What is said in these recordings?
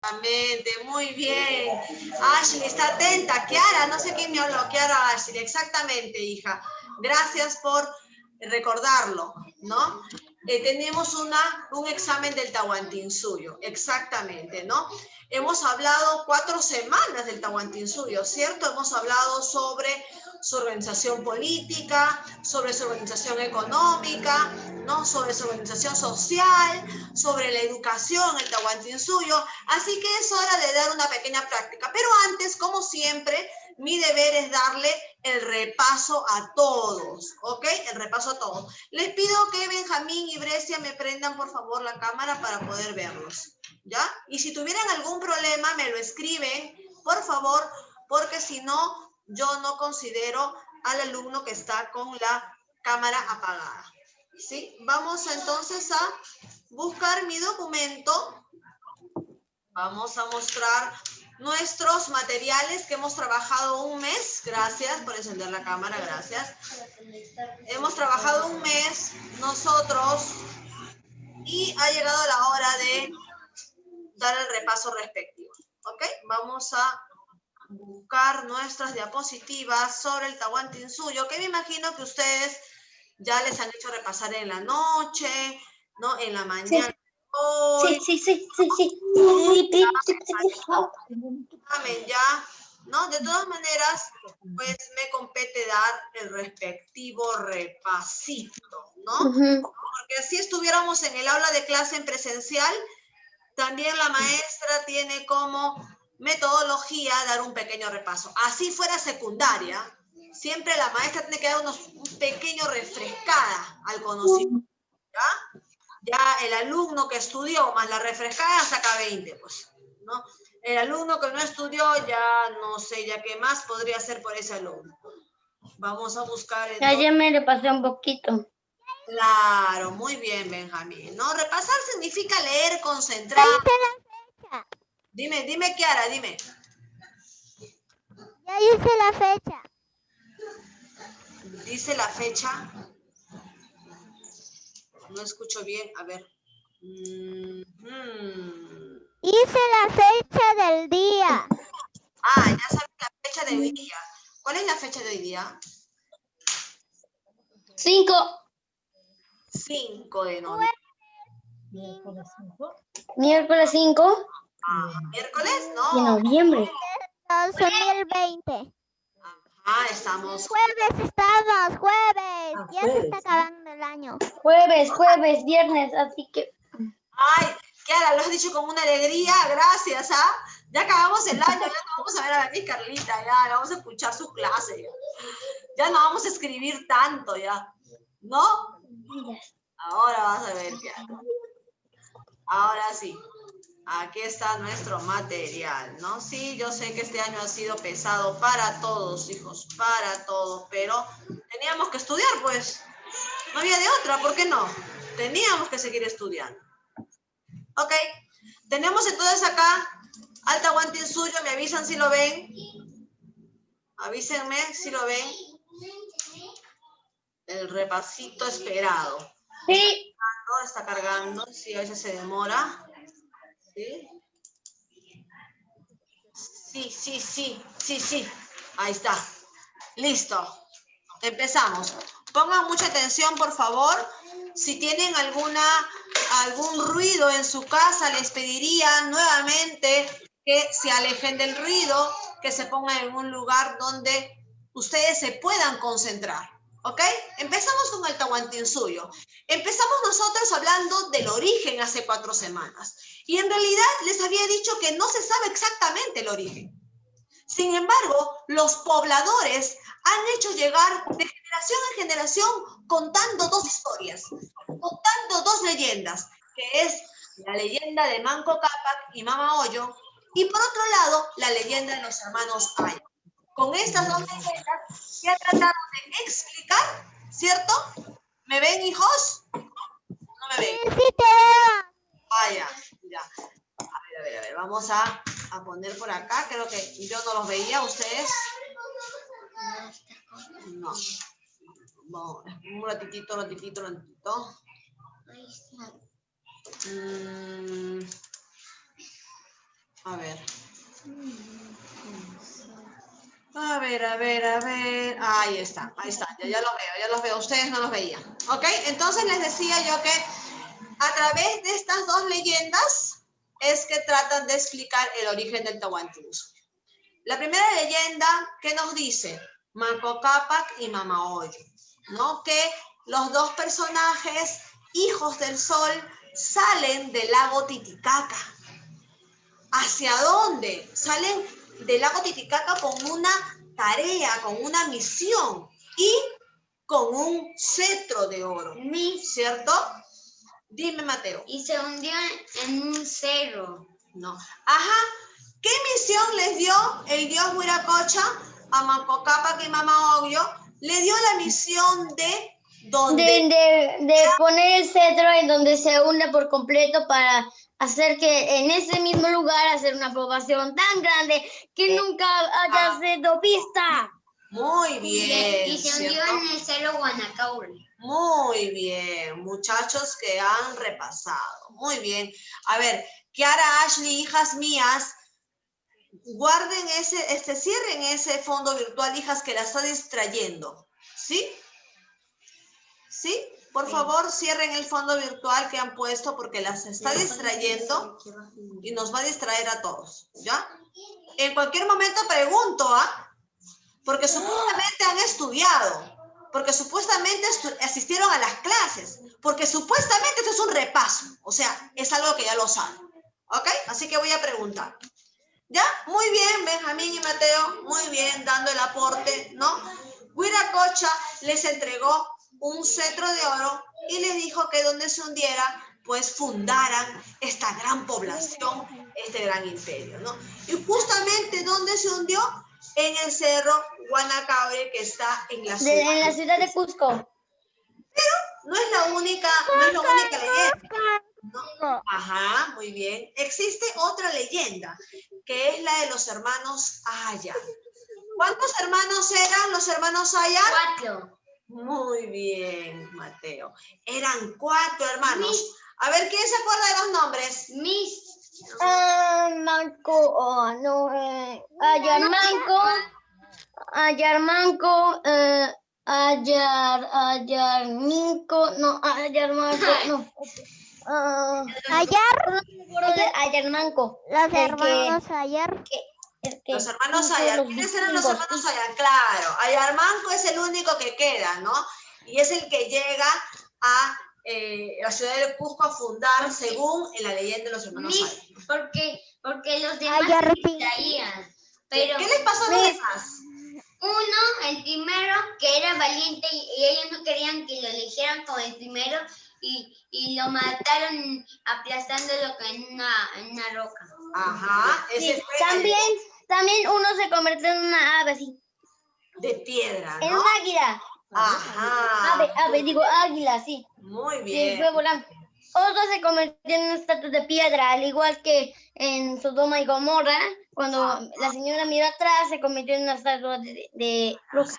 Exactamente, muy bien. Ashley está atenta. Kiara, no sé quién me habló. Kiara, Ashley, exactamente, hija. Gracias por recordarlo, ¿no? Tenemos un examen del Tahuantinsuyo, exactamente, ¿no? Hemos hablado 4 semanas del Tahuantinsuyo, ¿cierto? Hemos hablado sobre su organización política, sobre su organización económica, ¿no? Sobre su organización social, sobre la educación, el Tahuantinsuyo. Así que es hora de dar una pequeña práctica. Pero antes, como siempre, mi deber es darle el repaso a todos, ¿ok? El repaso a todos. Les pido que Benjamín y Brescia me prendan, por favor, la cámara para poder verlos, ¿ya? Y si tuvieran algún problema, me lo escriben, por favor, porque si no, yo no considero al alumno que está con la cámara apagada, ¿sí? Vamos entonces a buscar mi documento. Vamos a mostrar nuestros materiales que hemos trabajado un mes. Gracias por encender la cámara, gracias. Hemos trabajado un mes nosotros y ha llegado la hora de dar el repaso respectivo. ¿Ok? Vamos a buscar nuestras diapositivas sobre el Tahuantinsuyo, que me imagino que ustedes ya les han hecho repasar en la noche, ¿no? En la mañana. Sí. Ya, ¿no? De todas maneras, pues me compete dar el respectivo repasito, ¿no? Porque si estuviéramos en el aula de clase en presencial, también la maestra tiene como metodología dar un pequeño repaso. Así fuera secundaria, siempre la maestra tiene que dar un pequeño refrescada al conocimiento, ¿ya? Ya el alumno que estudió más la refrescada saca 20, pues, ¿no? El alumno que no estudió ya no sé, ya qué más podría hacer por ese alumno. Vamos a buscar entonces. Ya me le pasé un poquito. Claro, muy bien, Benjamín, ¿no? Repasar significa leer concentrado. Ya hice la fecha. Dime, Kiara, dime. Ya hice la fecha. Dice la fecha. No escucho bien, a ver. Hice la fecha del día. Ah, ya sabes la fecha de hoy día. ¿Cuál es la fecha de hoy día? 5. 5 de noviembre. Miércoles 5 ¿Miércoles? de No. noviembre. 2020. Estamos. Jueves estamos, jueves. Ya se está acabando el año. Jueves, viernes, así que... Ay, Kiara, lo has dicho con una alegría, gracias, ¿ah? Ya acabamos el año, ya no vamos a ver a la Miss Carlita, ya vamos a escuchar su clase, ya no vamos a escribir tanto, ya, ¿no? Ahora vas a ver, Kiara. Ahora sí, aquí está nuestro material, ¿no? Sí, yo sé que este año ha sido pesado para todos, hijos, para todos, pero teníamos que estudiar, pues. No había de otra, ¿por qué no? Teníamos que seguir estudiando. Ok, tenemos entonces acá al Tahuantinsuyo, me avisan si lo ven. Avísenme si lo ven. El repasito esperado. Sí. Está cargando, sí, a veces se demora. Sí. Ahí está. Listo. Empezamos. Pongan mucha atención, por favor. Si tienen algún ruido en su casa, les pediría nuevamente que se alejen del ruido, que se pongan en un lugar donde ustedes se puedan concentrar. ¿Ok? Empezamos con el Tahuantinsuyo. Empezamos nosotros hablando del origen hace 4 semanas. Y en realidad les había dicho que no se sabe exactamente el origen. Sin embargo, los pobladores han hecho llegar de generación en generación contando 2 historias, contando 2 leyendas, que es la leyenda de Manco Cápac y Mama Hoyo, y por otro lado, la leyenda de los hermanos Ay. Con estas 2 leyendas ya trataron de explicar, ¿cierto? ¿Me ven, hijos? ¿No me ven? Sí, te veo. Ah, ya. A ver, vamos a poner por acá, creo que yo no los veía, ¿ustedes? No. Bueno, un ratitito. A ver. A ver. Ahí está. Ya los veo. Ustedes no los veían. ¿Ok? Entonces les decía yo que a través de estas dos leyendas es que tratan de explicar el origen del Tahuantinsuyo. La primera leyenda, ¿qué nos dice? Manco Cápac y Mama Oyo, ¿no? Que los dos personajes, hijos del sol, salen del lago Titicaca. ¿Hacia dónde? Salen del lago Titicaca con una tarea, con una misión y con un cetro de oro, ¿cierto? Dime, Mateo. Y se hundió en un cerro. No. Ajá. ¿Qué misión les dio el dios Huiracocha a Manco Cápac y Mama Oyo? Le dio la misión de De poner el cetro en donde se hunde por completo para hacer que en ese mismo lugar hacer una población tan grande que nunca haya sido vista. Muy bien. Y se hundió ¿cierto? en el cerro Guanacaure. Muy bien, muchachos que han repasado. Muy bien. A ver, Kiara, Ashley, hijas mías, guarden cierren ese fondo virtual, hijas, que la está distrayendo. ¿Sí? ¿Sí? Por favor, cierren el fondo virtual que han puesto porque las está distrayendo y nos va a distraer a todos. ¿Ya? En cualquier momento pregunto, ¿ah? Porque supuestamente han estudiado. Porque supuestamente asistieron a las clases, porque supuestamente esto es un repaso, o sea, es algo que ya lo saben, ¿ok? Así que voy a preguntar. ¿Ya? Muy bien, Benjamín y Mateo, muy bien, dando el aporte, ¿no? Huiracocha les entregó un cetro de oro y les dijo que donde se hundiera, pues fundaran esta gran población, este gran imperio, ¿no? Y justamente ¿dónde se hundió? En el cerro Guanacaure, que está en la ciudad. En la ciudad de Cusco. No es la única leyenda. ¿No? Ajá, muy bien. Existe otra leyenda, que es la de los hermanos Aya. ¿Cuántos hermanos eran los hermanos Aya? 4. Muy bien, Mateo. Eran 4 hermanos. A ver, ¿quién se acuerda de los nombres? Ayarmanco, Ayarmanco. Los hermanos ayer. Los hermanos Aya. ¿Quiénes eran los hermanos Aya? Claro, Ayarmanco es el único que queda, ¿no? Y es el que llega a la ciudad de Cusco a fundar, según en la leyenda de los hermanos Aya. Porque los demás se distraían. Pero ¿qué les pasó a los demás? uno, el primero, que era valiente y ellos no querían que lo eligieran como el primero y lo mataron aplastándolo en una roca. Ajá. Ese fue También uno se convirtió en una ave así. De piedra, ¿no? En un águila. Ajá. Águila, sí. Muy bien. Sí, fue volando. Otro se convirtió en una estatua de piedra, al igual que en Sodoma y Gomorra, cuando la señora miró atrás, se convirtió en una estatua de roca.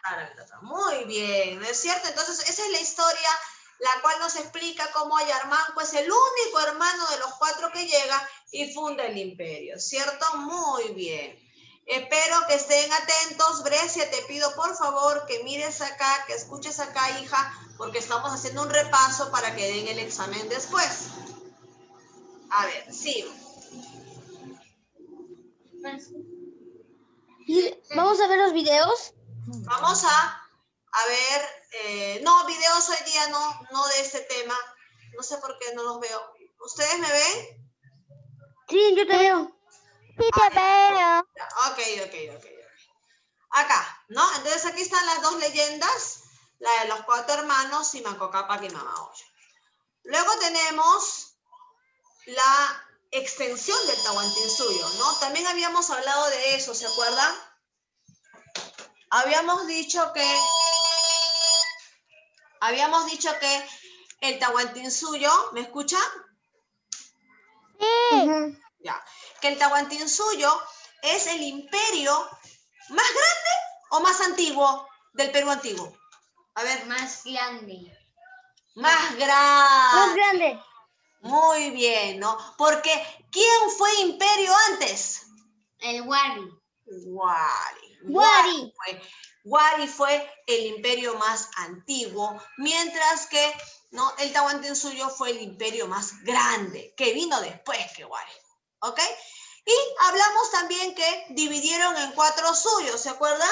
Muy bien, ¿no es cierto? Entonces, esa es la historia, la cual nos explica cómo Ayarmanco es el único hermano de los 4 que llega y funda el imperio, ¿cierto? Muy bien. Espero que estén atentos. Brescia, te pido por favor que mires acá, que escuches acá, hija, porque estamos haciendo un repaso para que den el examen después. A ver, sigo. ¿Vamos a ver los videos? Vamos a ver, no, videos hoy día no de este tema. No sé por qué no los veo. ¿Ustedes me ven? Sí, yo te veo. Sí, te veo. Ok. Acá, ¿no? Entonces aquí están las 2 leyendas, la de los 4 hermanos y Manco Cápac y Mama Oyo. Luego tenemos la extensión del Tahuantinsuyo, ¿no? También habíamos hablado de eso, ¿se acuerdan? Habíamos dicho que el Tahuantinsuyo, ¿me escuchan? Sí. Ya. Que el Tahuantinsuyo es el imperio más grande o más antiguo del Perú antiguo. A ver. Más grande. Más grande. Más grande. Muy bien, ¿no? Porque ¿quién fue imperio antes? El Wari. Wari fue el imperio más antiguo, mientras que, ¿no?, el Tahuantinsuyo fue el imperio más grande, que vino después que Wari. ¿Ok? Y hablamos también que dividieron en 4 suyos, ¿se acuerdan?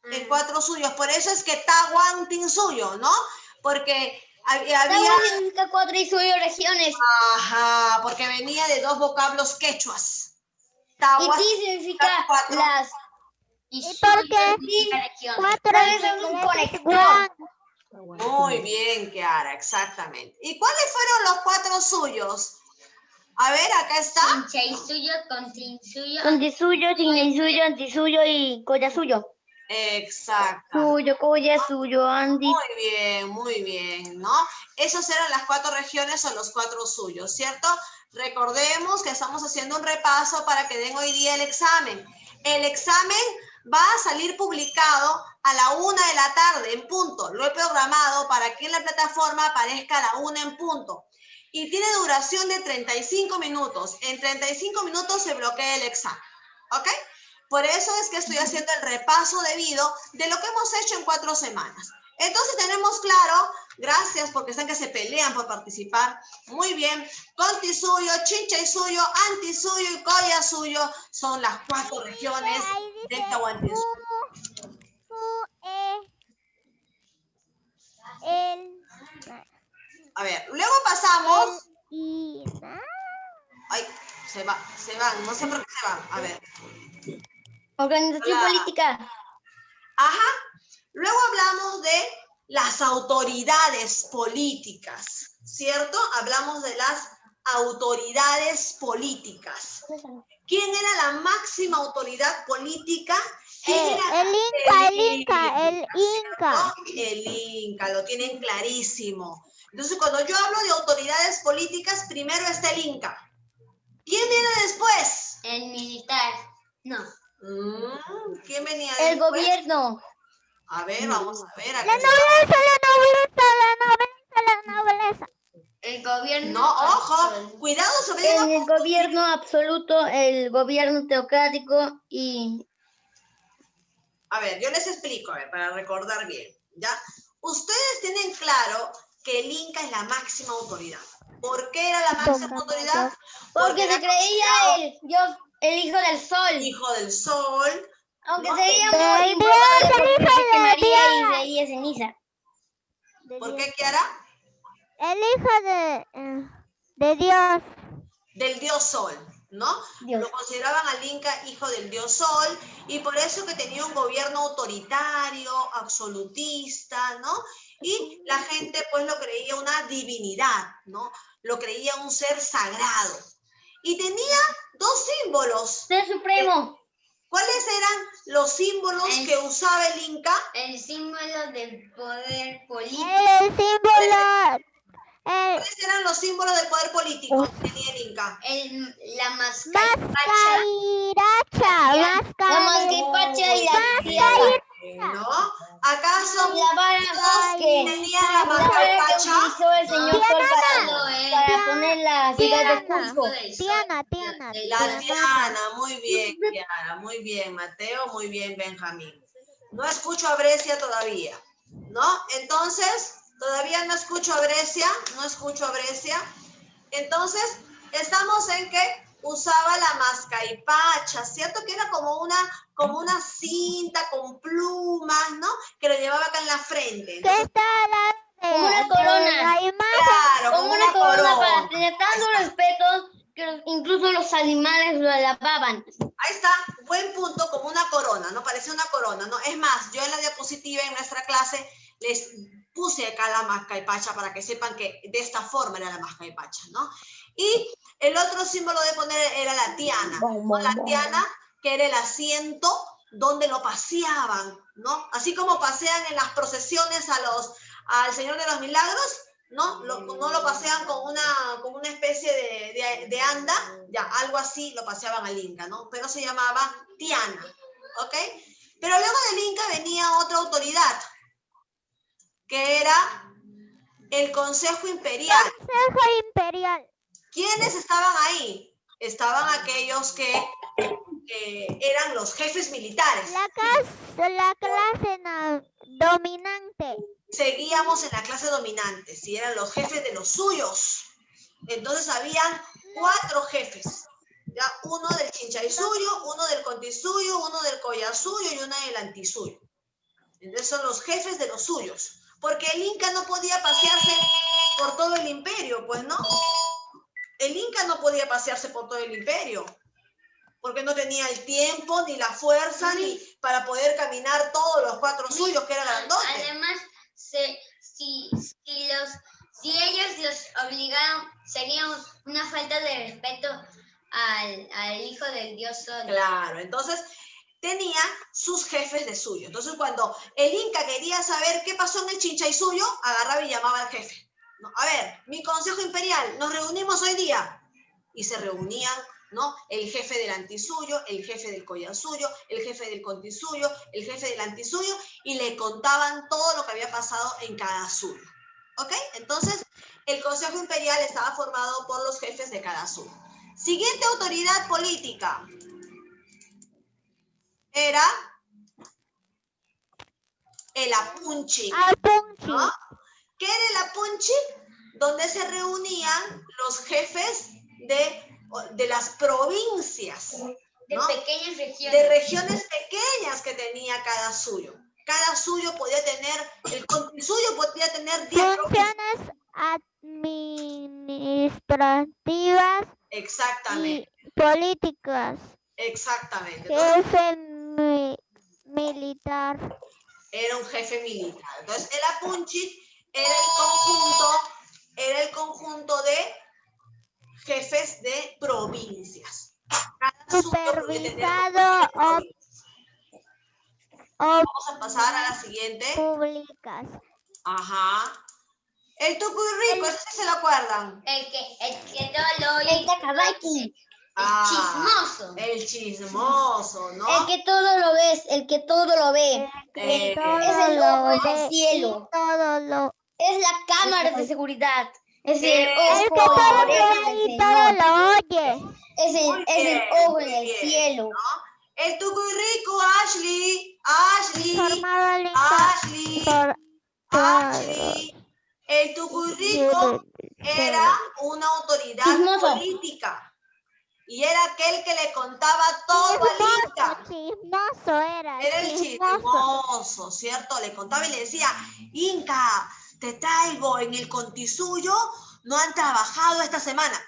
En 4 suyos. Por eso es que Tahuantinsuyo, ¿no? Porque había... significa 4 y suyo regiones. Ajá, porque venía de 2 vocablos quechuas. Y ti significa 4. las... ¿Y por qué? 4 es un conector. Muy bien, Kiara, exactamente. ¿Y cuáles fueron los 4 suyos? A ver, acá está. Chinchaysuyo, Contisuyo, Chinchaysuyo, Antisuyo y Collasuyo. Exacto. Suyo, Collasuyo, Andi. Muy bien, ¿no? Esas eran las 4 regiones o los 4 suyos, ¿cierto? Recordemos que estamos haciendo un repaso para que den hoy día el examen. El examen va a salir publicado a la 1 de la tarde en punto. Lo he programado para que en la plataforma aparezca a la 1 en punto. Y tiene duración de 35 minutos. En 35 minutos se bloquea el examen. ¿Ok? Por eso es que estoy haciendo el repaso debido de lo que hemos hecho en 4 semanas. Entonces tenemos claro, gracias porque están que se pelean por participar. Muy bien. Contisuyo, Chinchaysuyo, Antisuyo y Collasuyo son las 4 regiones del Tahuantinsuyo. A ver, luego pasamos. Ay, se van, no sé por qué se van. A ver. Organización política. Ajá. Luego hablamos de las autoridades políticas, ¿cierto? Hablamos de las autoridades políticas. ¿Quién era la máxima autoridad política? El Inca. El Inca, lo tienen clarísimo. Entonces, cuando yo hablo de autoridades políticas, primero está el Inca. ¿Quién viene después? El militar. No. ¿Quién venía después? El gobierno. A ver, vamos a ver. La nobleza. El gobierno. No, ojo, cuidado sobre el gobierno absoluto, el gobierno teocrático y... A ver, yo les explico, a ver, para recordar bien, ¿ya? Ustedes tienen claro que el Inca es la máxima autoridad. ¿Por qué era la máxima autoridad? Porque se creía el hijo del sol. Hijo del sol. Aunque ¿no? sería muy importante porque se quemaría y sería ceniza. ¿Por qué, Kiara? El hijo de Dios. Del dios sol, ¿no? Dios. Lo consideraban al Inca hijo del dios sol y por eso que tenía un gobierno autoritario, absolutista, ¿no? Y la gente pues lo creía una divinidad, ¿no? Lo creía un ser sagrado. Y tenía 2 símbolos. Ser supremo. ¿Cuáles eran los símbolos que usaba el Inca? El símbolo del poder político. El símbolo. ¿Cuáles eran los símbolos del poder político que tenía el Inca? La mascaipacha. La mascaipacha y la tierra. ¿No? ¿Acaso la vara que tenía la mascaipacha? Utilizó el señor Sol para poner la ciudad de Cusco. Tiana. La Tiana, muy bien, Kiara, muy bien, Mateo, muy bien, Benjamín. No escucho a Brescia todavía, ¿no? Entonces, todavía no escucho a Brescia. Entonces, estamos en que usaba la mascaipacha, ¿cierto? Que era como una cinta con plumas, ¿no? Que lo llevaba acá en la frente. ¿Qué está como una corona. Claro, como una corona para tener tanto respeto que incluso los animales lo alababan. Ahí está, buen punto, como una corona, ¿no? Parece una corona, ¿no? Es más, yo en la diapositiva en nuestra clase les puse acá la mascaipacha para que sepan que de esta forma era la mascaipacha, ¿no? Y el otro símbolo de poner era la tiana, ¿no? La tiana, que era el asiento donde lo paseaban, ¿no? Así como pasean en las procesiones al Señor de los Milagros, ¿no? No lo pasean con una especie de anda, ya, algo así lo paseaban al Inca, ¿no? Pero se llamaba tiana, ¿ok? Pero luego del Inca venía otra autoridad, que era el Consejo Imperial. ¿Quiénes estaban ahí? Estaban aquellos que eran los jefes militares. La clase dominante. Seguíamos en la clase dominante, si eran los jefes de los suyos. Entonces habían 4 jefes. ¿Ya? Uno del Chinchaysuyo, uno del Contisuyo, uno del Collasuyo y uno del Antisuyo. Entonces son los jefes de los suyos. Porque el Inca no podía pasearse por todo el imperio, pues no. El Inca no podía pasearse por todo el imperio. Porque no tenía el tiempo, ni la fuerza, ni para poder caminar todos los 4 suyos, que eran grandotes. Además, si ellos los obligaron, sería una falta de respeto al hijo del dios Sol. Claro, entonces tenía sus jefes de suyo. Entonces cuando el Inca quería saber qué pasó en el Chinchaysuyo, agarraba y llamaba al jefe. No, a ver, mi consejo imperial, nos reunimos hoy día. Y se reunían, ¿no? El jefe del Antisuyo, el jefe del Collasuyo, el jefe del Contisuyo, el jefe del Antisuyo, y le contaban todo lo que había pasado en cada suyo. ¿Ok? Entonces, el Consejo Imperial estaba formado por los jefes de cada suyo. Siguiente autoridad política era el Apunchi. ¿No? ¿Qué era el Apunchi? Donde se reunían los jefes de las provincias, ¿no? De pequeñas regiones. De regiones pequeñas que tenía cada suyo. Cada suyo podía tener, el Contisuyo podía tener 10 funciones administrativas. Exactamente. Y políticas. Exactamente. Jefe militar. Era un jefe militar. Entonces, el Apunchi era el conjunto de jefes de provincias. Cada suyo podía tener Supervisado Vamos a pasar a la siguiente. públicas. Ajá. El Tucurrico, ¿eso sí se lo acuerdan? El que todo lo El Takabaki. chismoso. El chismoso, ¿no? El que todo lo ves, el que todo lo ve. Eh, Es el ojo en el cielo. Todo lo Es la cámara de seguridad. Es el El ojo que y todo la lo oreja ve del y todo Señor. lo oye. Muy Es el bien, ojo en muy el bien, cielo. ¿no? El Tucurrico, Ashley. Formado el Ashley. El Tucurrico era una autoridad Chismoso. política. Y era aquel que le contaba todo al Inca. Chismoso era. Era el chismoso, ¿cierto? Le contaba y le decía, Inca, te traigo en el Contisuyo, no han trabajado esta semana.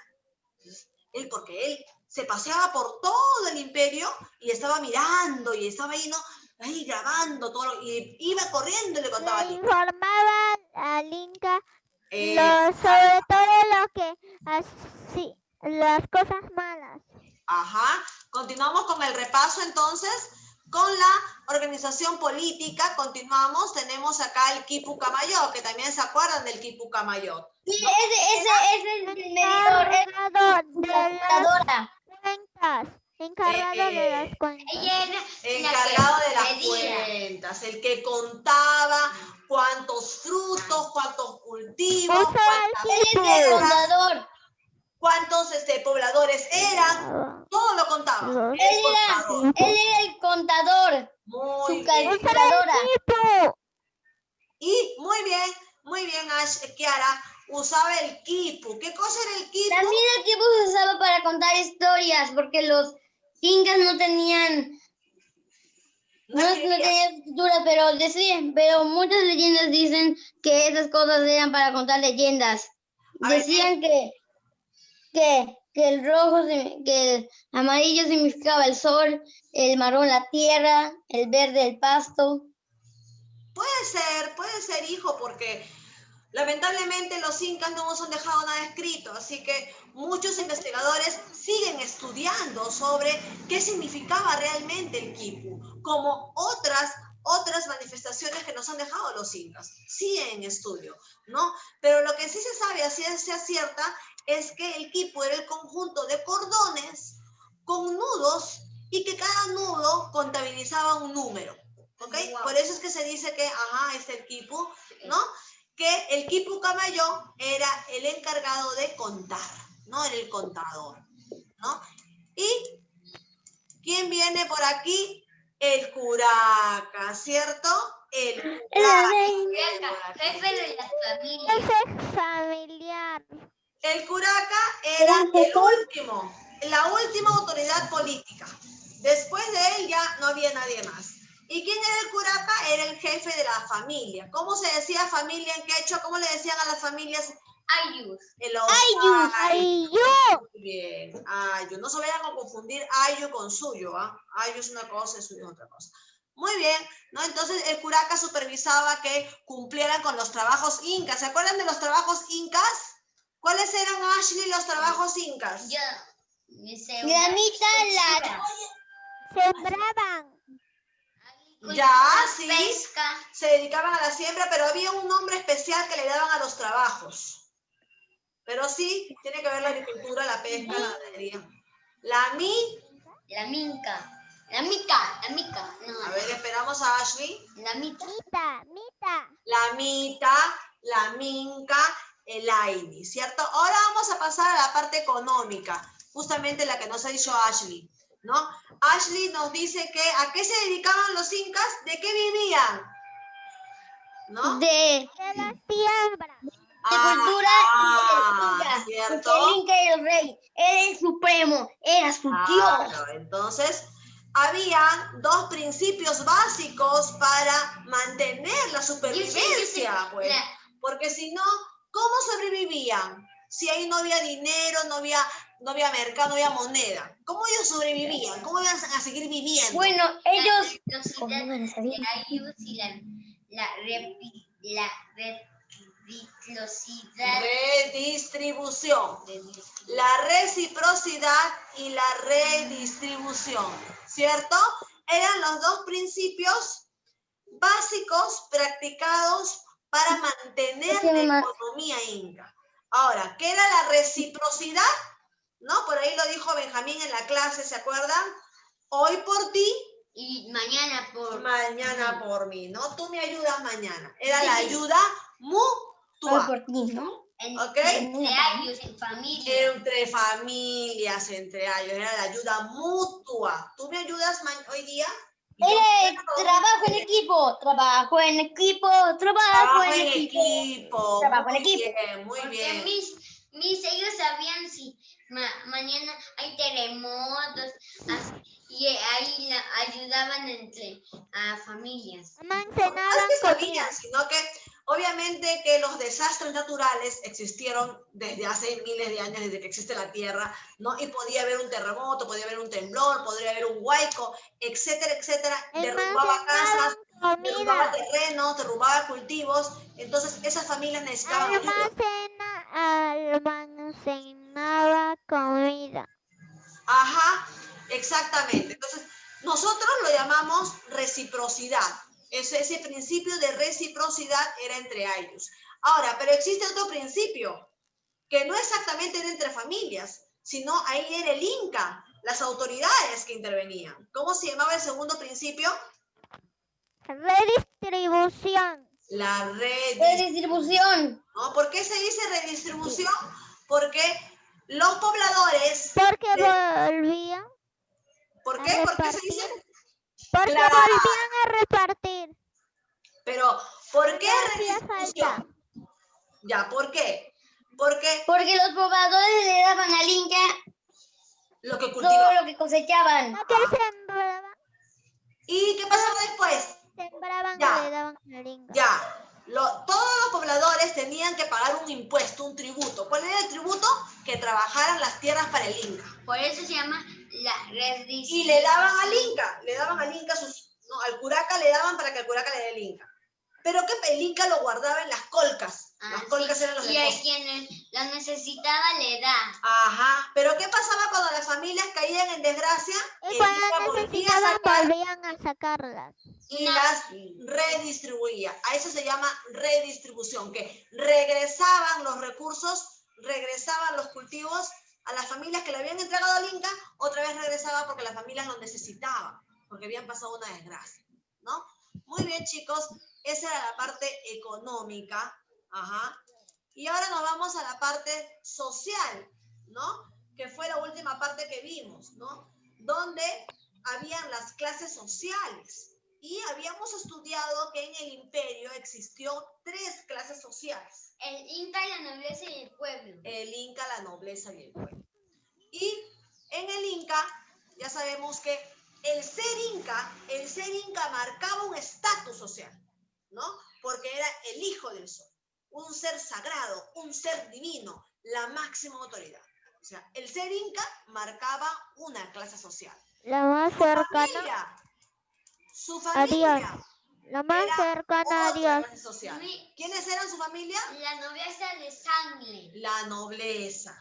Porque él se paseaba por todo el imperio y estaba mirando y estaba ahí, ¿no? Ahí grabando todo, y iba corriendo y le contaba al Le Inca. informaba al Inca sobre todo lo que así, las cosas malas. Ajá. Continuamos con el repaso entonces. Con la organización política, continuamos. Tenemos acá el Quipu Camayot, que también se acuerdan del Quipu Camayot. Sí, ese es el medidor, es Encargado de la las computadora. cuentas. Encargado de las cuentas. Ella era Encargado de las medía. cuentas, el que contaba cuántos frutos, cuántos cultivos, Usaba el cuántas Él es el tierras, contador. cuántos pobladores eran, todo lo contaba. Los- El contador. Él era el contador. Muy Su bien. calculadora. Tipo. Y muy bien, Kiara, usaba el quipu. ¿Qué cosa era el quipu? También el equipo se usaba para contar historias, porque los incas no tenían escritura, pero muchas leyendas dicen que esas cosas eran para contar leyendas. A ver, Decían que el rojo, que el amarillo significaba el sol, el marrón la tierra, el verde el pasto. Puede ser, hijo, porque lamentablemente los incas no nos han dejado nada escrito, así que muchos investigadores siguen estudiando sobre qué significaba realmente el quipu, como otras manifestaciones que nos han dejado los incas. Siguen en estudio, ¿no? Pero lo que sí se sabe, así sea cierta, es que el quipu era el conjunto de cordones con nudos y que cada nudo contabilizaba un número. ¿Ok? Wow. Por eso es que se dice que, es el quipu, ¿no? Que el Quipu Camayot era el encargado de contar, ¿no? Era el contador, ¿no? Y ¿Quién viene por aquí? El curaca, ¿cierto? El curaca. Jefe de la familia. Jefe familiar. El curaca era el último, la última autoridad política. Después de él ya no había nadie más. ¿Y quién era el curaca? Era el jefe de la familia. ¿Cómo se decía familia en quechua? ¿Cómo le decían a las familias? Ayus. Ayu. Muy bien, ayu. No se vayan a confundir ayu con suyo, ¿ah? Ayu es una cosa y suyo es otra cosa. Muy bien, ¿no? Entonces el curaca supervisaba que cumplieran con los trabajos incas. ¿Se acuerdan de los trabajos incas? ¿Cuáles eran, Ashley, los trabajos incas? Granita la... Sembraban. Ya, sí. Pesca. Se dedicaban a la siembra, pero había un nombre especial que le daban a los trabajos. Pero sí, tiene que ver la agricultura, la pesca, la ganadería. La minca. No, a ver, esperamos a Ashley. la mica. Mita. La mita, la minca, el aini, ¿cierto? Ahora vamos a pasar a la parte económica, justamente la que nos ha dicho Ashley, ¿no? Ashley nos dice que ¿a qué se dedicaban los incas? ¿De qué vivían? ¿No? de La siembra. cultura y de ¿cierto? porque el Inca era el rey, era el supremo, era su Dios. Claro, entonces habían dos principios básicos para mantener la supervivencia, pues, porque si no, ¿cómo sobrevivían? Si ahí no había dinero, no había mercado, no había moneda. ¿Cómo ellos sobrevivían? ¿Cómo iban a seguir viviendo? Bueno, ellos... ¿Cómo van a saber? La Redistribución. La reciprocidad y la redistribución, ¿cierto? Eran los dos principios básicos practicados para mantener la economía inca. Ahora, ¿qué era la reciprocidad? ¿No? Por ahí lo dijo Benjamín en la clase, ¿se acuerdan? Hoy por ti y mañana por mí, ¿no? Tú me ayudas mañana. Era la ayuda mutua. por ti, ¿no? ¿Ok? Entre ellos, en familia. Entre familias, entre ellos. Era la ayuda mutua. ¿Tú me ayudas hoy día? Trabajo en equipo, trabajo en equipo, trabajo en equipo. Trabajo en equipo. Muy Porque bien. ellos sabían si mañana hay terremotos y ahí ayudaban entre familias. No es que sabían, sino que obviamente que los desastres naturales existieron desde hace miles de años, desde que existe la Tierra, ¿no? Y podía haber un terremoto, podía haber un temblor, podría haber un huaico, etcétera, etcétera. Derrumbaba casas, derrumbaba terrenos, derrumbaba cultivos. Entonces esas familias necesitaban ayuda. Almacenaba comida. Ajá, exactamente. Entonces, nosotros lo llamamos reciprocidad. Ese principio de reciprocidad era entre ellos. Ahora, pero existe otro principio, que no exactamente era entre familias, sino ahí era el Inca, las autoridades que intervenían. ¿Cómo se llamaba el segundo principio? Redistribución. La Redistribución. ¿No? ¿Por qué se dice redistribución? Porque los pobladores... Porque volvían. ¿Por qué? ¿Por qué se dice? Porque volvían a repartir. Pero, ¿por qué redistribución? Ya, ¿por qué? Porque los pobladores le daban al Inca lo que cultivaban. todo lo que cosechaban. ¿A qué sembraban? ¿Y qué pasaba después? Sembraban Ya. y le daban al Inca. Ya, todos los pobladores tenían que pagar un impuesto, un tributo. ¿Cuál era el tributo? Que trabajaran las tierras para el Inca. Por eso se llama la redistribución. Y le daban al Inca al curaca le daban para que el curaca le dé el Inca. Pero que el Inca lo guardaba en las colcas. Las colcas eran los y a quienes las necesitaba le da. Ajá, pero ¿qué pasaba cuando las familias caían en desgracia? Y El cuando Inca volvía a necesitaban sacar volvían a sacarlas. y las redistribuía. A eso se llama redistribución, que regresaban los recursos, regresaban los cultivos a las familias que le habían entregado al Inca, otra vez regresaba porque las familias lo necesitaban, porque habían pasado una desgracia, ¿no? Muy bien, chicos, esa era la parte económica. Ajá. Y ahora nos vamos a la parte social, ¿no? Que fue la última parte que vimos, ¿no? Donde habían las clases sociales. Y habíamos estudiado que en el imperio existió 3 clases sociales. El Inca, la nobleza y el pueblo. El Inca, la nobleza y el pueblo. Y en el Inca, ya sabemos que el ser Inca marcaba un estatus social, ¿no? Porque era el hijo del sol, un ser sagrado, un ser divino, la máxima autoridad. O sea, el ser Inca marcaba una clase social. La más cercana. Su familia. Adiós. La más cercana a Dios. Clase social. ¿Quiénes eran su familia? La nobleza de sangre. La nobleza.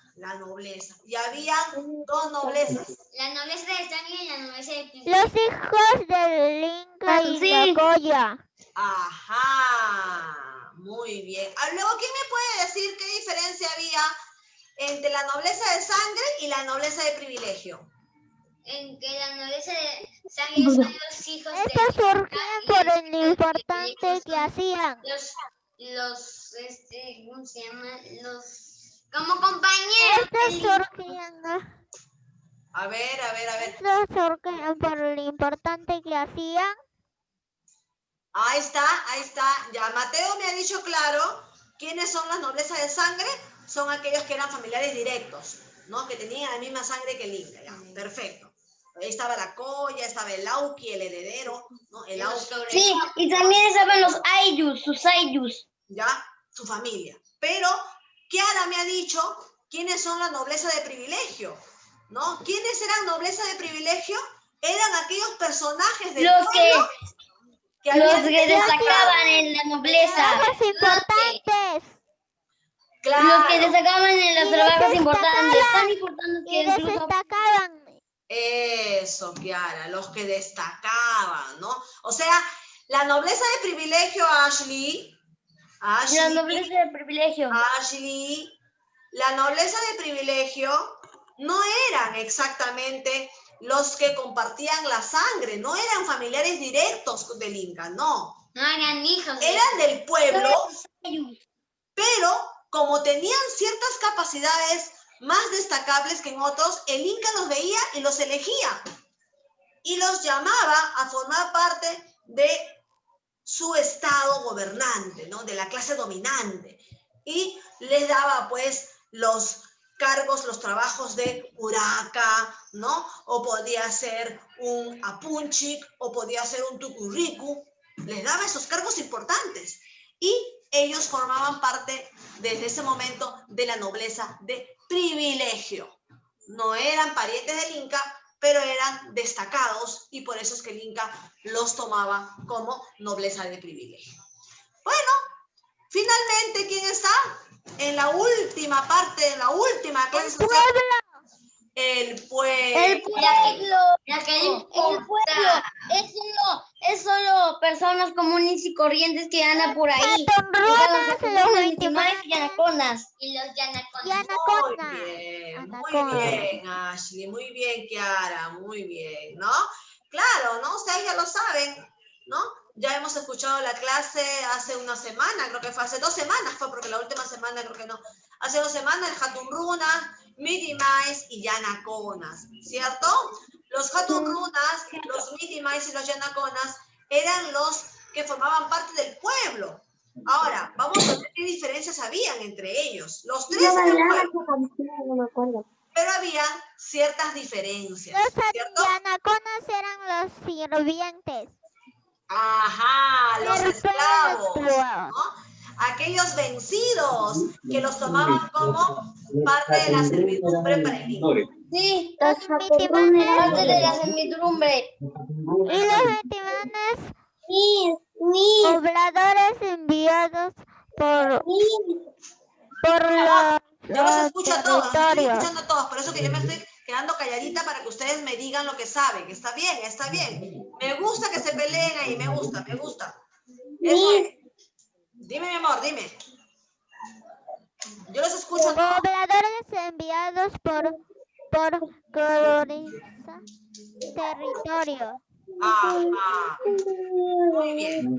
Y había 2 noblezas. La nobleza de sangre y la nobleza de privilegio. Los hijos del Inca y la Colla. Ajá, muy bien. Luego, ¿quién me puede decir qué diferencia había entre la nobleza de sangre y la nobleza de privilegio? En que la nobleza de sangre son los hijos de... Estos surgían por el importante que hacían. ¿cómo se llama? Como compañeros. Estos surgían, A ver. estos surgían por lo importante que hacían. Ahí está. Ya Mateo me ha dicho claro quiénes son las noblezas de sangre. Son aquellos que eran familiares directos, ¿no? Que tenían la misma sangre que el Inca. Ya, perfecto. Ahí estaba la Colla, estaba el Auqui, el heredero, ¿no? El Auqui. Sí, y también estaban los Ayllus, sus Ayllus. Ya, su familia. Pero Kiara me ha dicho quiénes son la nobleza de privilegio, ¿no? ¿Quiénes eran nobleza de privilegio? Eran aquellos personajes del pueblo los que destacaban en la nobleza. Los importantes. Claro. Los que destacaban en las trabajos importantes. Tan importantes que Y incluso... destacaban. Eso, Kiara, los que destacaban, ¿no? O sea, la nobleza de privilegio, Ashley, La nobleza de privilegio. Ashley, la nobleza de privilegio no eran exactamente los que compartían la sangre, no eran familiares directos del Inca, no. No eran hijos. Eran del pueblo, pero como tenían ciertas capacidades más destacables que en otros, el Inca los veía y los elegía y los llamaba a formar parte de su estado gobernante, ¿no? De la clase dominante, y les daba pues los cargos, los trabajos de curaca, ¿no? O podía ser un apunchik, o podía ser un tucurricu, les daba esos cargos importantes y ellos formaban parte desde ese momento de la nobleza de privilegio. No eran parientes del Inca, pero eran destacados y por eso es que el Inca los tomaba como nobleza de privilegio. Bueno, finalmente, ¿quién está? En la última parte, en la última clase social. El pueblo. El pueblo. El pueblo. Es solo personas comunes y corrientes que andan por ahí. Y los yanaconas. Muy bien, Ashley, muy bien, Kiara, muy bien, ¿no? Claro, ¿no? Ustedes ya lo saben, ¿no? Ya hemos escuchado la clase hace una semana, creo que fue hace 2 semanas, fue porque la última semana creo que no. Hace 2 semanas, el Hatunrunas, Mitimais y Yanaconas, ¿cierto? Los Hatunrunas, los Mitimais y los Yanaconas eran los que formaban parte del pueblo. Ahora, vamos a ver qué diferencias habían entre ellos. Los 3 eran pueblo, pero había ciertas diferencias, ¿cierto? Los yanaconas eran los sirvientes. Ajá, los esclavos, ¿no? Aquellos vencidos que los tomaban como parte de la servidumbre para el Inca. Sí, Los mitimanes. parte de la servidumbre. Y los mitimanes, Sí. pobladores enviados por los Yo los escucho a todos, los estoy territorios. escuchando a todos, por eso que yo me estoy quedando calladita para que ustedes me digan lo que saben. Está bien, está bien. Me gusta que se peleen ahí, me gusta. Eso es. Dime, mi amor, dime. Yo los escucho a todos. Pobladores enviados por colonizar territorio. Ajá. Muy bien.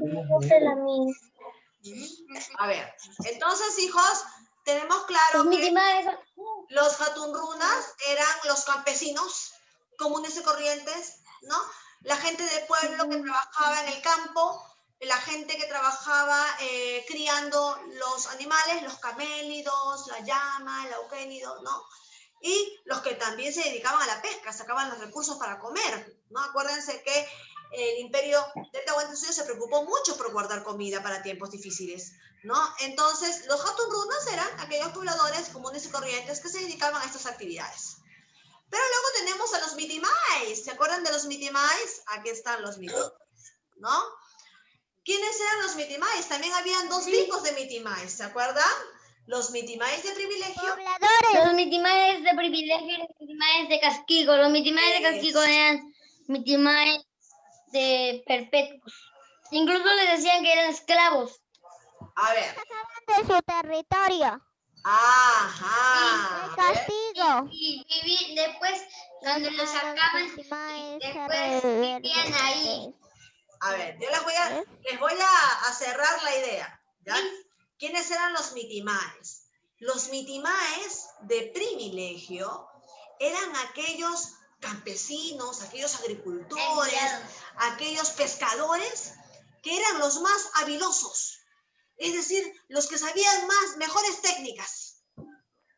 A ver, entonces, hijos, tenemos claro que los Hatunrunas eran los campesinos comunes y corrientes ¿no? La gente del pueblo que trabajaba en el campo, la gente que trabajaba criando los animales, los camélidos, la llama, el auquénido, ¿no? Y los que también se dedicaban a la pesca, sacaban los recursos para comer, ¿no? Acuérdense que el imperio del Tahuantinsuyo se preocupó mucho por guardar comida para tiempos difíciles, ¿no? Entonces, los Hatunrunas eran aquellos pobladores comunes y corrientes que se dedicaban a estas actividades. Pero luego tenemos a los Mitimais. ¿Se acuerdan de los Mitimais? Aquí están los Mitimais, ¿no? ¿Quiénes eran los Mitimais? También habían dos tipos de Mitimais, ¿se acuerdan? Los Mitimais de privilegio. Pobladores. Los Mitimais de privilegio y los Mitimais de castigo. Los Mitimais de castigo eran Mitimais de perpetuos. Incluso les decían que eran esclavos. A ver. De su territorio. Ajá. El castigo. Y después, cuando los sacaban, después vivían ahí. A ver, yo les voy a cerrar la idea, ¿ya? ¿Quiénes eran los Mitimais? Los Mitimais de privilegio eran aquellos campesinos, aquellos agricultores, aquellos pescadores que eran los más habilosos. Es decir, los que sabían mejores técnicas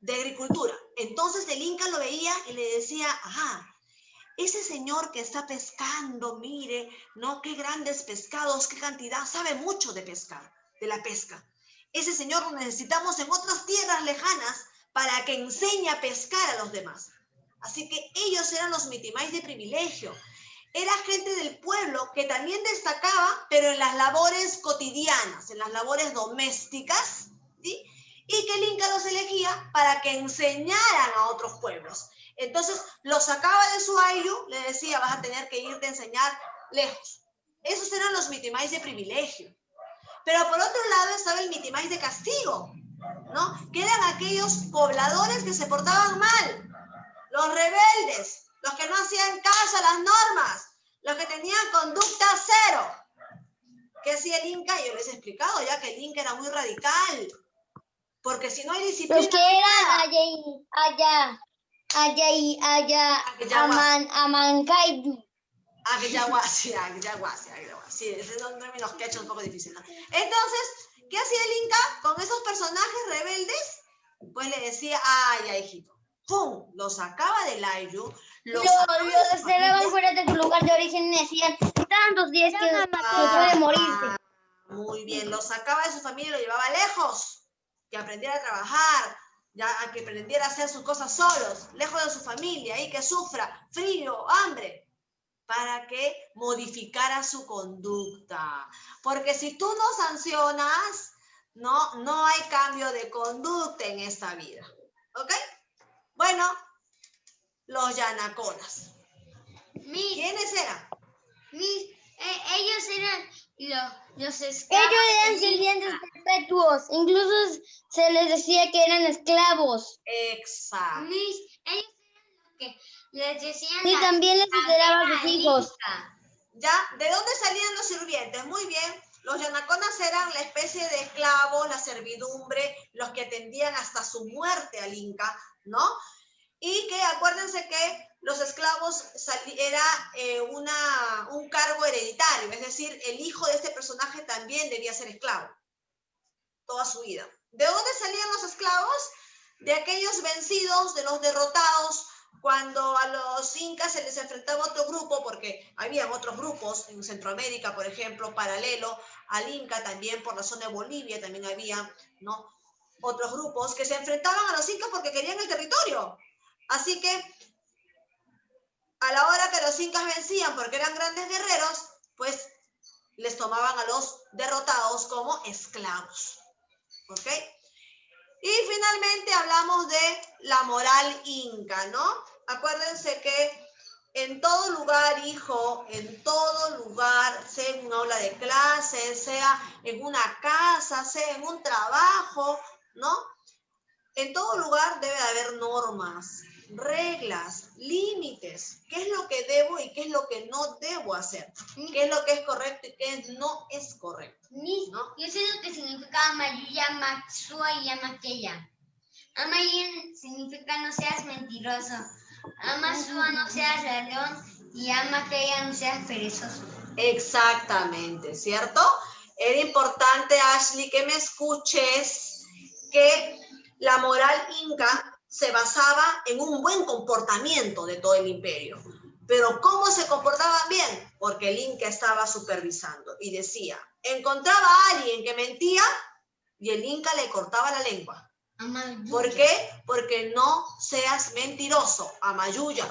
de agricultura. Entonces el Inca lo veía y le decía, ajá, ese señor que está pescando, mire, ¿no? Qué grandes pescados, qué cantidad, sabe mucho de pescar, de la pesca. Ese señor lo necesitamos en otras tierras lejanas para que enseñe a pescar a los demás. Así que ellos eran los Mitimais de privilegio. Era gente del pueblo que también destacaba, pero en las labores cotidianas, en las labores domésticas, ¿sí? Y que el Inca los elegía para que enseñaran a otros pueblos. Entonces, los sacaba de su ayllu, le decía, vas a tener que irte a enseñar lejos. Esos eran los Mitimais de privilegio. Pero por otro lado estaba el Mitimais de castigo, ¿no? Que eran aquellos pobladores que se portaban mal, los rebeldes, los que no hacían caso a las normas, los que tenían conducta cero. ¿Qué hacía el Inca? Yo les he explicado ya que el Inca era muy radical, porque si no hay disciplina... Los que eran Amancaydu. Aqueyahuasi. Sí, ese son términos que ha hecho un poco difícil, ¿no? Entonces, ¿qué hacía el Inca con esos personajes rebeldes? Pues le decía, ay, ya, hijito, ¡pum! Lo sacaba del ayllu, lo desterraban fuera de su lugar de origen y decían tantos días que puede morirse. Muy bien, lo sacaba de su familia y lo llevaba lejos, que aprendiera a trabajar, ya a que aprendiera a hacer sus cosas solos, lejos de su familia y que sufra frío, hambre, para que modificara su conducta. Porque si tú no sancionas, no hay cambio de conducta en esta vida. ¿Ok? Bueno, los Yanaconas. ¿Quiénes eran? Ellos eran los esclavos. Ellos eran sirvientes perpetuos. Incluso se les decía que eran esclavos. Exacto. Ellos eran los que les decían... Y también les tutelaban a sus hijos. ¿Ya? ¿De dónde salían los sirvientes? Muy bien. Los Yanaconas eran la especie de esclavos, la servidumbre, los que atendían hasta su muerte al Inca, ¿no? Y que acuérdense que los esclavos era un cargo hereditario, es decir, el hijo de este personaje también debía ser esclavo toda su vida. ¿De dónde salían los esclavos? De aquellos vencidos, de los derrotados, cuando a los incas se les enfrentaba otro grupo, porque habían otros grupos en Centroamérica, por ejemplo, paralelo al Inca, también por la zona de Bolivia también había, ¿no?, otros grupos que se enfrentaban a los incas porque querían el territorio. Así que a la hora que los incas vencían porque eran grandes guerreros, pues les tomaban a los derrotados como esclavos. ¿Ok? Y finalmente hablamos de la moral inca, ¿no? Acuérdense que en todo lugar, hijo, en todo lugar, sea en una aula de clase, sea en una casa, sea en un trabajo, ¿no? En todo lugar debe haber normas, reglas, límites. ¿Qué es lo que debo y qué es lo que no debo hacer? ¿Qué es lo que es correcto y qué no es correcto? ¿No? Yo sé lo que significa Amayuya, Matsua y Amaqueya. Amayin significa no seas mentiroso. Amasua no seas ladrón. Y ama que ella no sea perezoso. Exactamente, ¿cierto? Era importante, Ashley, que me escuches que la moral inca se basaba en un buen comportamiento de todo el imperio. Pero ¿cómo se comportaban bien? Porque el inca estaba supervisando y decía, encontraba a alguien que mentía y el inca le cortaba la lengua. ¿Por qué? Porque no seas mentiroso, Amayuya.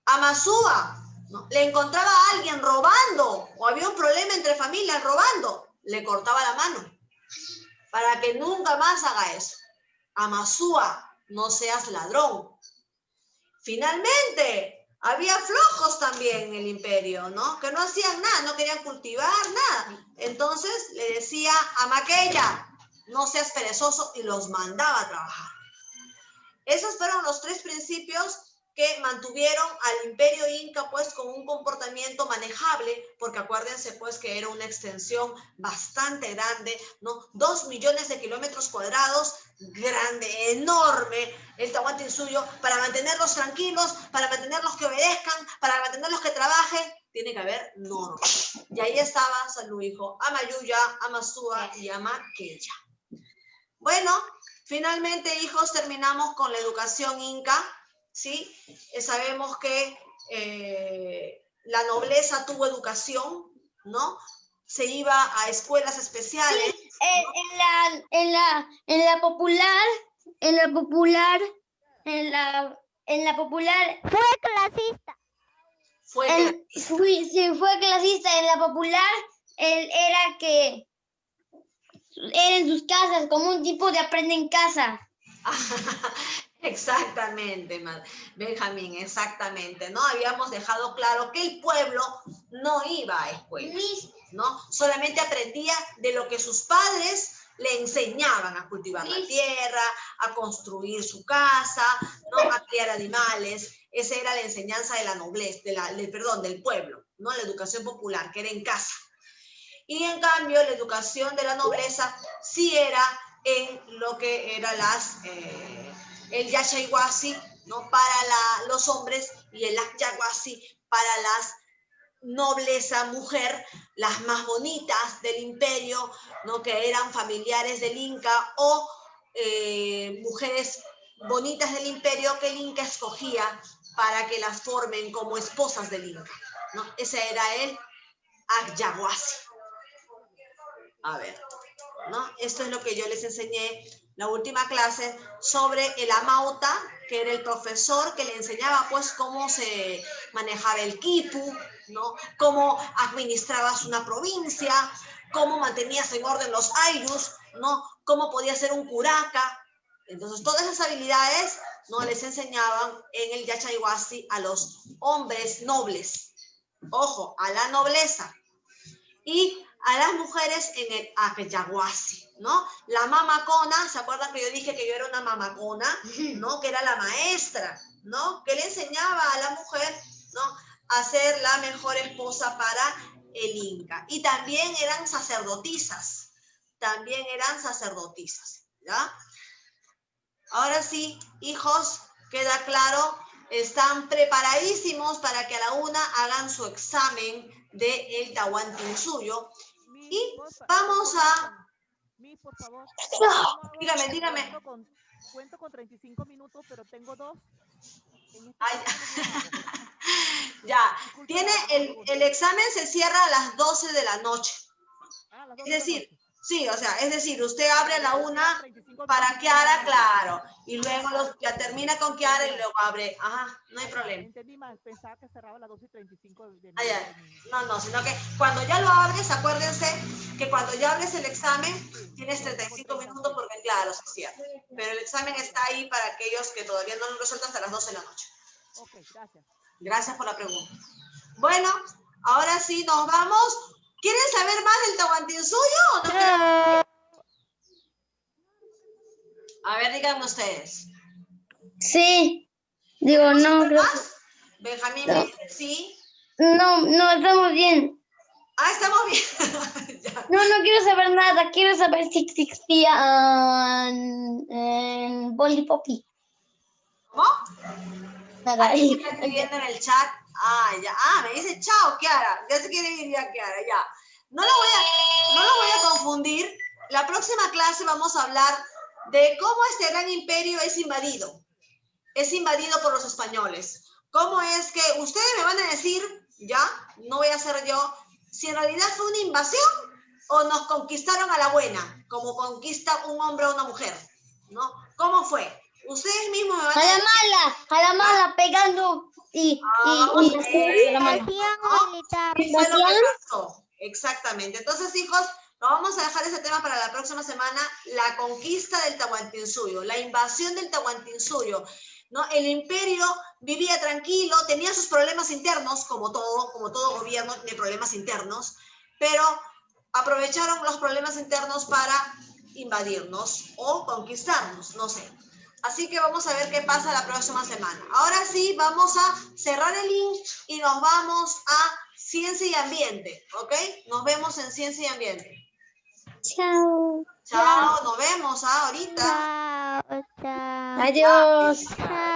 Amasúa, ¿no? Le encontraba a alguien robando o había un problema entre familias robando, le cortaba la mano para que nunca más haga eso. Amasúa, no seas ladrón. Finalmente, había flojos también en el imperio, ¿no? Que no hacían nada, no querían cultivar nada. Entonces le decía a Maquella, no seas perezoso, y los mandaba a trabajar. Esos fueron los 3 principios que mantuvieron al imperio inca pues con un comportamiento manejable, porque acuérdense pues que era una extensión bastante grande, ¿no? 2 millones de kilómetros cuadrados, grande, enorme, el Tahuantinsuyo, para mantenerlos tranquilos, para mantenerlos que obedezcan, para mantenerlos que trabajen, tiene que haber normas. Y ahí estaba San Luis, Amayuya, Amasúa y Amaquella. Bueno, finalmente, hijos, terminamos con la educación inca, ¿sí? Sabemos que la nobleza tuvo educación, ¿no? Se iba a escuelas especiales. Sí, en la popular Fue clasista. fue clasista. En la popular, él era que era en sus casas, como un tipo de aprende en casa. Exactamente, Benjamín, exactamente, ¿no? Habíamos dejado claro que el pueblo no iba a escuelas, ¿no? Solamente aprendía de lo que sus padres le enseñaban a cultivar la tierra, a construir su casa, ¿no? A criar animales. Esa era la enseñanza de la nobleza, del pueblo, ¿no? La educación popular, que era en casa. Y en cambio, la educación de la nobleza sí era en lo que era el Yachaywasi, ¿no? Para los hombres, y el Yaguasi para las nobleza mujer, las más bonitas del imperio, ¿no? Que eran familiares del Inca o mujeres bonitas del imperio que el Inca escogía para que las formen como esposas del Inca, ¿no? Ese era el Yaguasi. A ver, ¿no? Esto es lo que yo les enseñé la última clase sobre el Amauta, que era el profesor que le enseñaba pues cómo se manejaba el quipu, ¿no? Cómo administrabas una provincia, cómo mantenías en orden los ayllus, ¿no? Cómo podías ser un curaca. Entonces todas esas habilidades, ¿no? Les enseñaban en el Yachaywasi a los hombres nobles. Ojo, a la nobleza. Y a las mujeres en el Yaguasi, ¿no? La mamacona, ¿se acuerdan que yo dije que yo era una mamacona? ¿No? Que era la maestra, ¿no? Que le enseñaba a la mujer, ¿no? A ser la mejor esposa para el Inca. Y también eran sacerdotisas, ¿ya? Ahora sí, hijos, queda claro, están preparadísimos para que a la 1 hagan su examen del Tahuantinsuyo. Y vamos a... por favor. Dígame. Cuento con 35 minutos, pero tengo 2. Ay, ya, tiene el examen se cierra a las 12 de la noche. Es decir, sí, o sea, es decir, usted abre a la 1 para Kiara, claro, y luego ya termina con Kiara y luego abre, ajá, no hay problema. Entendí mal, pensaba que cerraba a las 12:35 de No, sino que cuando ya lo abres, acuérdense que cuando ya abres el examen, tienes 35 minutos porque claro, se cierra. Pero el examen está ahí para aquellos que todavía no lo resuelven hasta las 12 de la noche. Ok, gracias. Gracias por la pregunta. Bueno, ahora sí nos vamos. ¿Quieren saber más del Tahuantinsuyo o no? A ver, díganme ustedes. Sí. Digo, no. ¿Más? Benjamín me dice sí. No, estamos bien. Ah, estamos bien. No quiero saber nada. Quiero saber si existía Bolly Poppy. ¿Cómo? Nada. Ahí está escribiendo en el chat Ah, ya. Ah, me dice chao, Kiara. Ya se quiere ir ya, Kiara, ya. No lo voy a confundir. La próxima clase vamos a hablar de cómo este gran imperio es invadido. Es invadido por los españoles. ¿Cómo es que ustedes me van a decir, ya, no voy a ser yo, si en realidad fue una invasión o nos conquistaron a la buena, como conquista un hombre a una mujer, ¿no? ¿Cómo fue? Ustedes mismos me van a decir. A la mala, pegando Invasión militar. Fue lo que pasó. Exactamente. Entonces, hijos, nos vamos a dejar ese tema para la próxima semana, la conquista del Tahuantinsuyo, la invasión del Tahuantinsuyo, ¿no? El imperio vivía tranquilo, tenía sus problemas internos, como todo gobierno tiene problemas internos, pero aprovecharon los problemas internos para invadirnos o conquistarnos, no sé. Así que vamos a ver qué pasa la próxima semana. Ahora sí, vamos a cerrar el link y nos vamos a Ciencia y Ambiente, ¿ok? Nos vemos en Ciencia y Ambiente. Chao. Chao, nos vemos ahorita. Chao, chao. Adiós. Chao.